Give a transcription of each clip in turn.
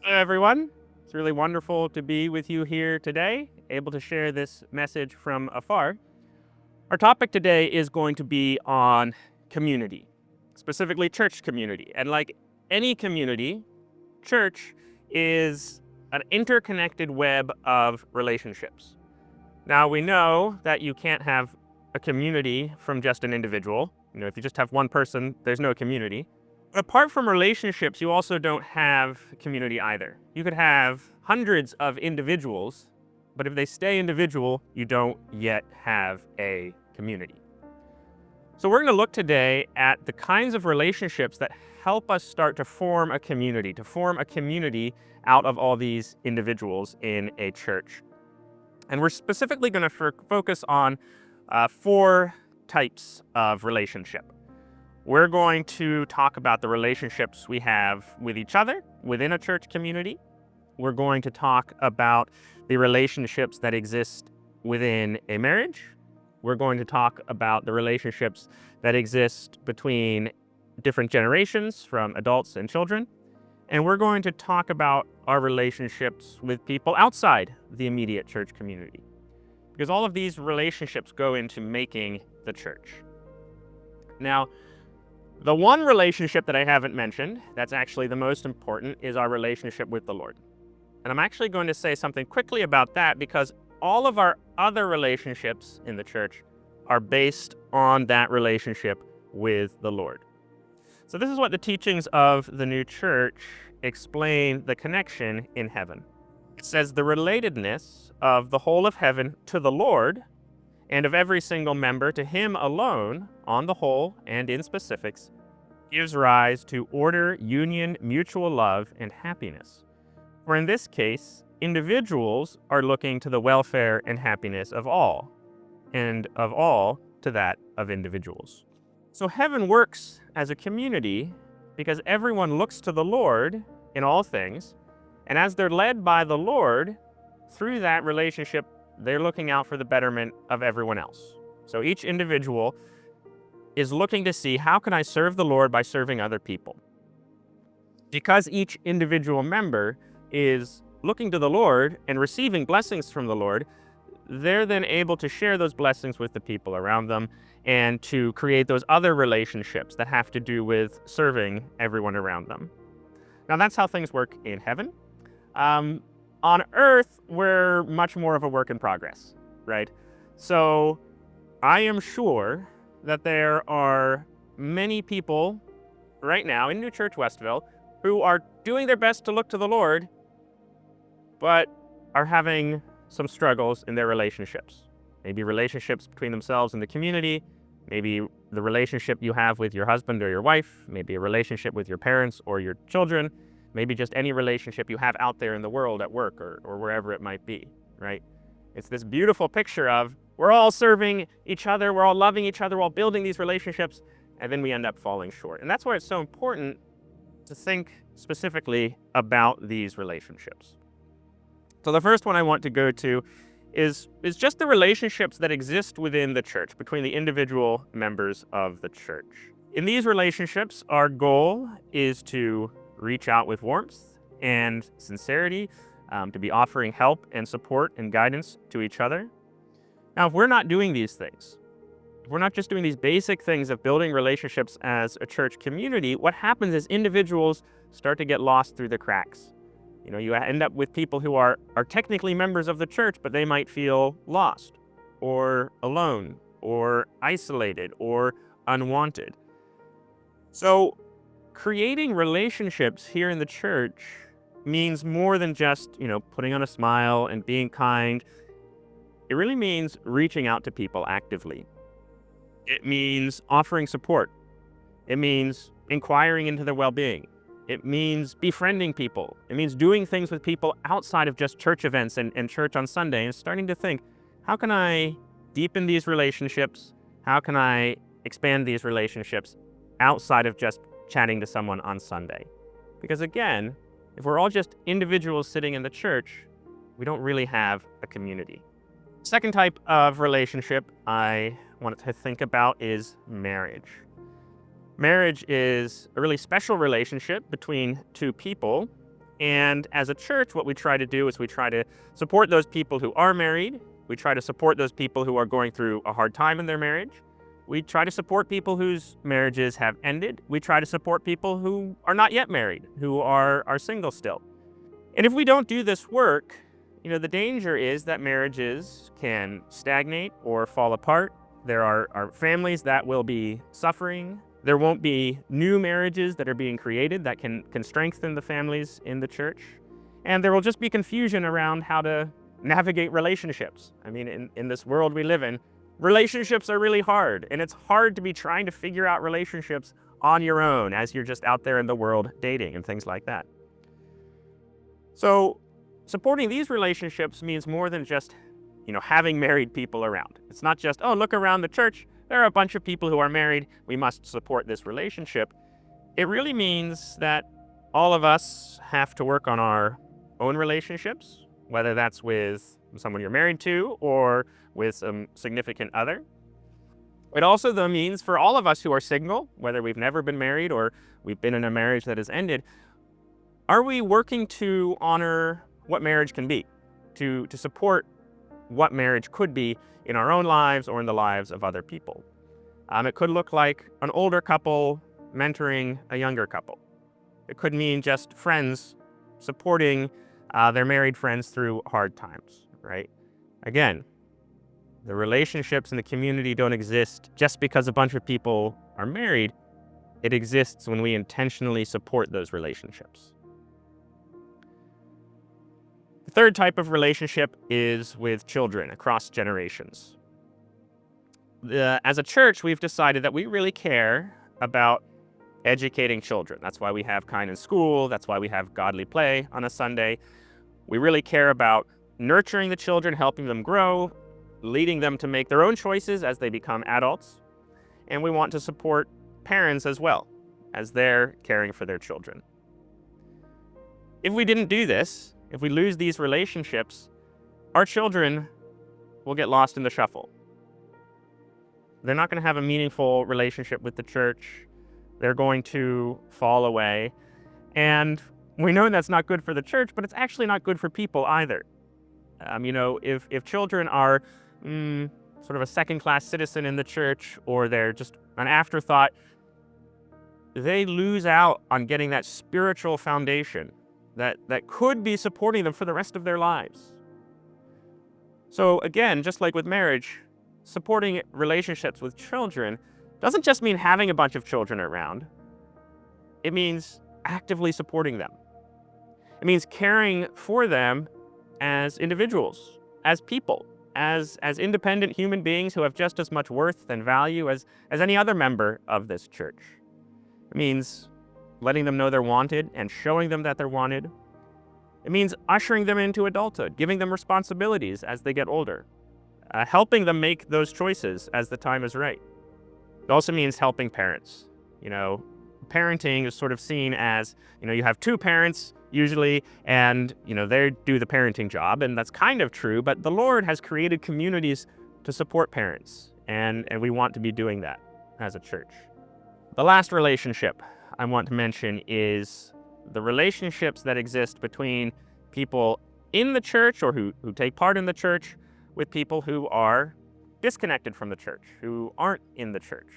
Hello, everyone. It's really wonderful to be with you here today, able to share this message from afar. Our topic today is going to be on community, specifically church community. And like any community, church is an interconnected web of relationships. Now, we know that you can't have a community from just an individual. If you just have one person, there's no community. Apart from relationships, you also don't have community either. You could have hundreds of individuals, but if they stay individual, you don't yet have a community. So we're going to look today at the kinds of relationships that help us start to form a community out of all these individuals in a church. And we're specifically going to focus on 4 types of relationship. We're going to talk about the relationships we have with each other within a church community. We're going to talk about the relationships that exist within a marriage. We're going to talk about the relationships that exist between different generations, from adults and children. And we're going to talk about our relationships with people outside the immediate church community, because all of these relationships go into making the church. Now, the one relationship that I haven't mentioned, that's actually the most important, is our relationship with the Lord. And I'm actually going to say something quickly about that, because all of our other relationships in the church are based on that relationship with the Lord. So this is what the teachings of the new church explain the connection in heaven. It says the relatedness of the whole of heaven to the Lord, and of every single member to him alone, on the whole and in specifics, gives rise to order, union, mutual love, and happiness. For in this case, individuals are looking to the welfare and happiness of all, and of all to that of individuals. So heaven works as a community because everyone looks to the Lord in all things, and as they're led by the Lord, through that relationship, they're looking out for the betterment of everyone else. So each individual is looking to see, how can I serve the Lord by serving other people? Because each individual member is looking to the Lord and receiving blessings from the Lord, they're then able to share those blessings with the people around them and to create those other relationships that have to do with serving everyone around them. Now, that's how things work in heaven. On earth, we're much more of a work in progress, right? So I am sure that there are many people right now in New Church Westville who are doing their best to look to the Lord, but are having some struggles in their relationships. Maybe relationships between themselves and the community, maybe the relationship you have with your husband or your wife, maybe a relationship with your parents or your children, maybe just any relationship you have out there in the world at work or wherever it might be, right? It's this beautiful picture of we're all serving each other, we're all loving each other, we're all building these relationships, and then we end up falling short. And that's why it's so important to think specifically about these relationships. So the first one I want to go to is just the relationships that exist within the church, between the individual members of the church. In these relationships, our goal is to reach out with warmth and sincerity, to be offering help and support and guidance to each other. Now, if we're not doing these things, if we're not just doing these basic things of building relationships as a church community, what happens is individuals start to get lost through the cracks. You end up with people who are technically members of the church, but they might feel lost or alone or isolated or unwanted. So creating relationships here in the church means more than just, putting on a smile and being kind. It really means reaching out to people actively. It means offering support. It means inquiring into their well-being. It means befriending people. It means doing things with people outside of just church events and church on Sunday, and starting to think, how can I deepen these relationships? How can I expand these relationships outside of just chatting to someone on Sunday? Because again, if we're all just individuals sitting in the church, we don't really have a community. Second type of relationship I want to think about is marriage. Marriage is a really special relationship between two people And as a church, what we try to do is we try to support those people who are married. We try to support those people who are going through a hard time in their marriage. We try to support people whose marriages have ended. We try to support people who are not yet married, who are single still. And if we don't do this work, the danger is that marriages can stagnate or fall apart. There are families that will be suffering. There won't be new marriages that are being created that can strengthen the families in the church. And there will just be confusion around how to navigate relationships. I mean, in this world we live in, relationships are really hard. And it's hard to be trying to figure out relationships on your own as you're just out there in the world dating and things like that. So supporting these relationships means more than just, having married people around. It's not just, oh, look around the church. There are a bunch of people who are married. We must support this relationship. It really means that all of us have to work on our own relationships, whether that's with someone you're married to or with some significant other. It also, though, means for all of us who are single, whether we've never been married or we've been in a marriage that has ended, are we working to honor what marriage can be, to support what marriage could be in our own lives or in the lives of other people? It could look like an older couple mentoring a younger couple. It could mean just friends supporting their married friends through hard times, right? Again, the relationships in the community don't exist just because a bunch of people are married. It exists when we intentionally support those relationships. The third type of relationship is with children across generations. As a church, we've decided that we really care about educating children. That's why we have Kind in School. That's why we have Godly Play on a Sunday. We really care about nurturing the children, helping them grow, leading them to make their own choices as they become adults. And we want to support parents as well as they're caring for their children. If we didn't do this, if we lose these relationships, our children will get lost in the shuffle. They're not going to have a meaningful relationship with the church. They're going to fall away. And we know that's not good for the church, but it's actually not good for people either. If children are sort of a second-class citizen in the church, or they're just an afterthought, they lose out on getting that spiritual foundation that could be supporting them for the rest of their lives. So again, just like with marriage, supporting relationships with children doesn't just mean having a bunch of children around. It means actively supporting them. It means caring for them as individuals, as people, as independent human beings who have just as much worth and value as any other member of this church. It means letting them know they're wanted and showing them that they're wanted. It means ushering them into adulthood, giving them responsibilities as they get older, helping them make those choices as the time is right. It also means helping parents. Parenting is sort of seen as, you have two parents usually, and, they do the parenting job, and that's kind of true, but the Lord has created communities to support parents, and we want to be doing that as a church. The last relationship I want to mention is the relationships that exist between people in the church or who take part in the church with people who are disconnected from the church, who aren't in the church.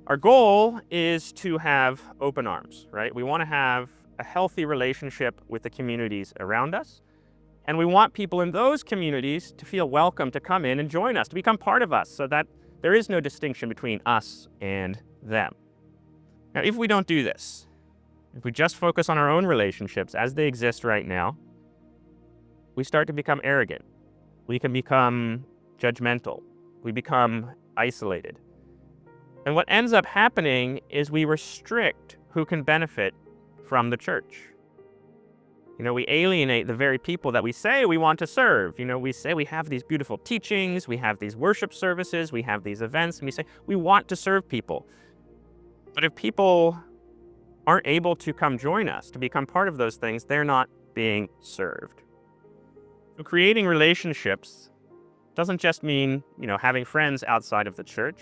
Our goal is to have open arms, right? We want to have a healthy relationship with the communities around us. And we want people in those communities to feel welcome to come in and join us, to become part of us, so that there is no distinction between us and them. Now, if we don't do this, if we just focus on our own relationships as they exist right now, we start to become arrogant. We can become judgmental. We become isolated. And what ends up happening is we restrict who can benefit from the church. We alienate the very people that we say we want to serve. We say we have these beautiful teachings, we have these worship services, we have these events, and we say we want to serve people. But if people aren't able to come join us, to become part of those things, they're not being served. So creating relationships doesn't just mean, having friends outside of the church.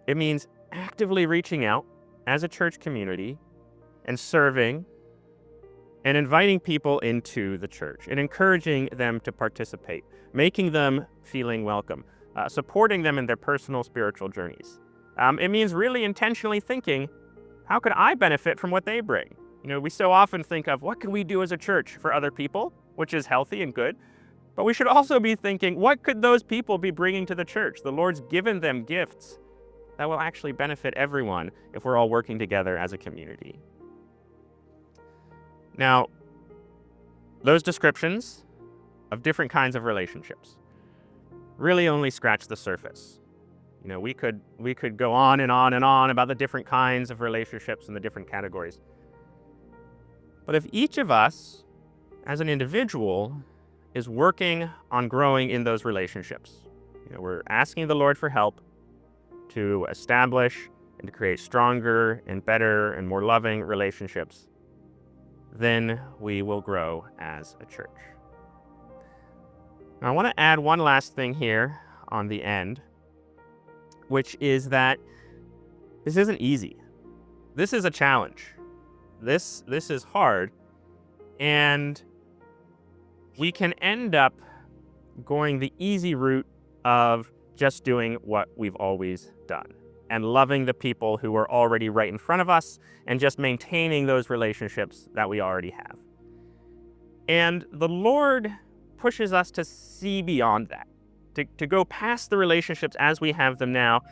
It means actively reaching out as a church community and serving and inviting people into the church and encouraging them to participate, making them feeling welcome, supporting them in their personal spiritual journeys. It means really intentionally thinking, how could I benefit from what they bring? We so often think of what can we do as a church for other people, which is healthy and good. But we should also be thinking, what could those people be bringing to the church? The Lord's given them gifts that will actually benefit everyone if we're all working together as a community. Now, those descriptions of different kinds of relationships really only scratch the surface. We could go on and on and on about the different kinds of relationships and the different categories. But if each of us, as an individual, is working on growing in those relationships, we're asking the Lord for help to establish and to create stronger and better and more loving relationships, then we will grow as a church. Now, I want to add one last thing here on the end, which is that this isn't easy. This is a challenge. This is hard, and we can end up going the easy route of just doing what we've always done and loving the people who are already right in front of us and just maintaining those relationships that we already have. And the Lord pushes us to see beyond that, to go past the relationships as we have them now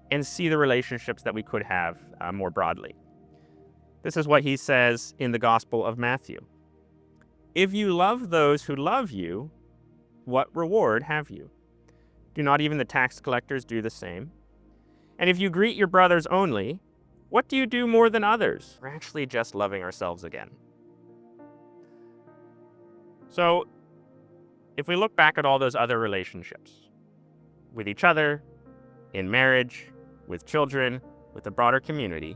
and see the relationships that we could have more broadly. This is what he says in the Gospel of Matthew. If you love those who love you, what reward have you? Do not even the tax collectors do the same? And if you greet your brothers only, what do you do more than others? We're actually just loving ourselves again. So, if we look back at all those other relationships, with each other, in marriage, with children, with the broader community,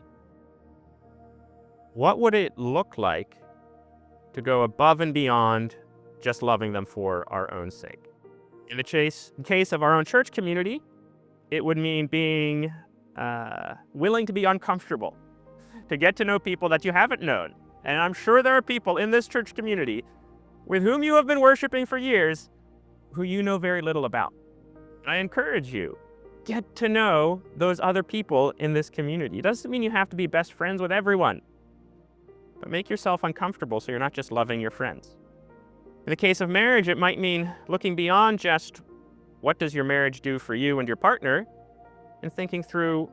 what would it look like to go above and beyond just loving them for our own sake? In the case of our own church community, it would mean being willing to be uncomfortable, to get to know people that you haven't known. And I'm sure there are people in this church community with whom you have been worshiping for years who you know very little about. I encourage you, get to know those other people in this community. It doesn't mean you have to be best friends with everyone, but make yourself uncomfortable so you're not just loving your friends. In the case of marriage, it might mean looking beyond just what does your marriage do for you and your partner, and thinking through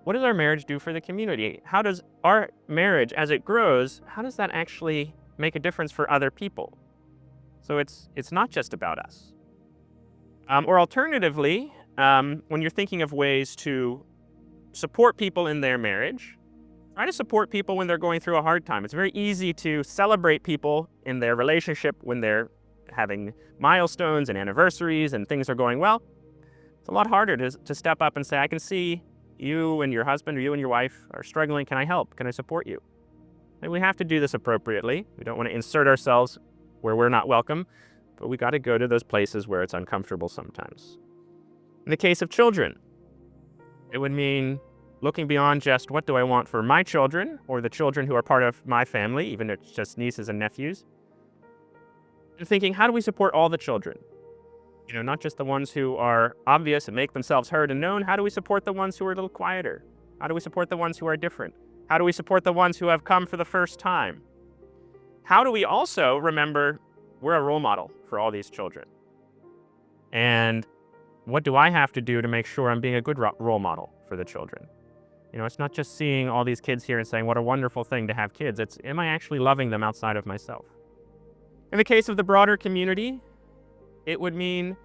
what does our marriage do for the community? How does our marriage, as it grows, how does that actually make a difference for other people? So it's not just about us. Or alternatively, when you're thinking of ways to support people in their marriage, try to support people when they're going through a hard time. It's very easy to celebrate people in their relationship when they're having milestones and anniversaries and things are going well. It's a lot harder to step up and say, I can see you and your husband or you and your wife are struggling. Can I help? Can I support you? And we have to do this appropriately. We don't want to insert ourselves where we're not welcome, but we got to go to those places where it's uncomfortable sometimes. In the case of children, it would mean looking beyond just what do I want for my children or the children who are part of my family, even if it's just nieces and nephews, and thinking, how do we support all the children? Not just the ones who are obvious and make themselves heard and known. How do we support the ones who are a little quieter? How do we support the ones who are different? How do we support the ones who have come for the first time? How do we also remember we're a role model for all these children? And what do I have to do to make sure I'm being a good role model for the children? It's not just seeing all these kids here and saying, what a wonderful thing to have kids. It's, am I actually loving them outside of myself? In the case of the broader community, it would mean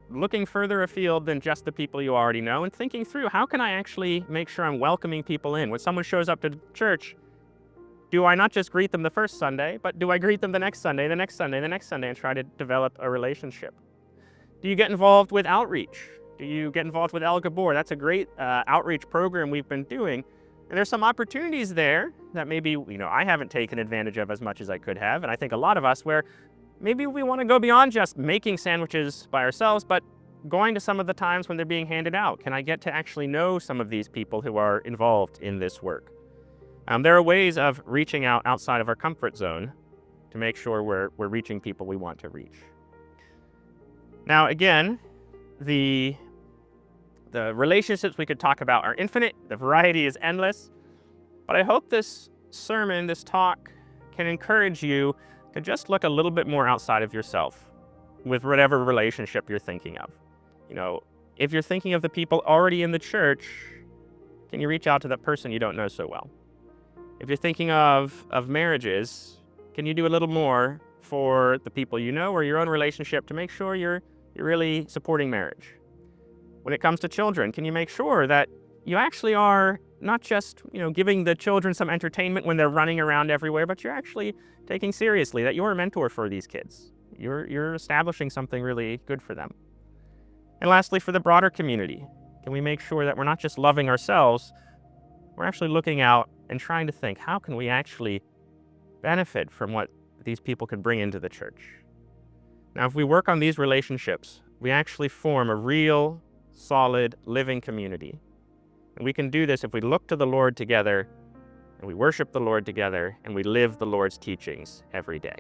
looking further afield than just the people you already know and thinking through, how can I actually make sure I'm welcoming people in? When someone shows up to church, do I not just greet them the first Sunday, but do I greet them the next Sunday, the next Sunday, the next Sunday, and try to develop a relationship? Do you get involved with outreach? Do you get involved with El Gabor? That's a great outreach program we've been doing. And there's some opportunities there that maybe, I haven't taken advantage of as much as I could have. And I think a lot of us where maybe we want to go beyond just making sandwiches by ourselves, but going to some of the times when they're being handed out. Can I get to actually know some of these people who are involved in this work? There are ways of reaching out outside of our comfort zone to make sure we're reaching people we want to reach. Now, again, the relationships we could talk about are infinite. The variety is endless. But I hope this sermon, this talk, can encourage you to just look a little bit more outside of yourself with whatever relationship you're thinking of. If you're thinking of the people already in the church, can you reach out to that person you don't know so well? If you're thinking of marriages, can you do a little more for the people you know or your own relationship to make sure you're really supporting marriage? When it comes to children, can you make sure that you actually are not just, giving the children some entertainment when they're running around everywhere, but you're actually taking seriously that you're a mentor for these kids. You're establishing something really good for them. And lastly, for the broader community, can we make sure that we're not just loving ourselves, we're actually looking out and trying to think, how can we actually benefit from what these people can bring into the church? Now, if we work on these relationships, we actually form a real, solid, living community. And we can do this if we look to the Lord together, and we worship the Lord together, and we live the Lord's teachings every day.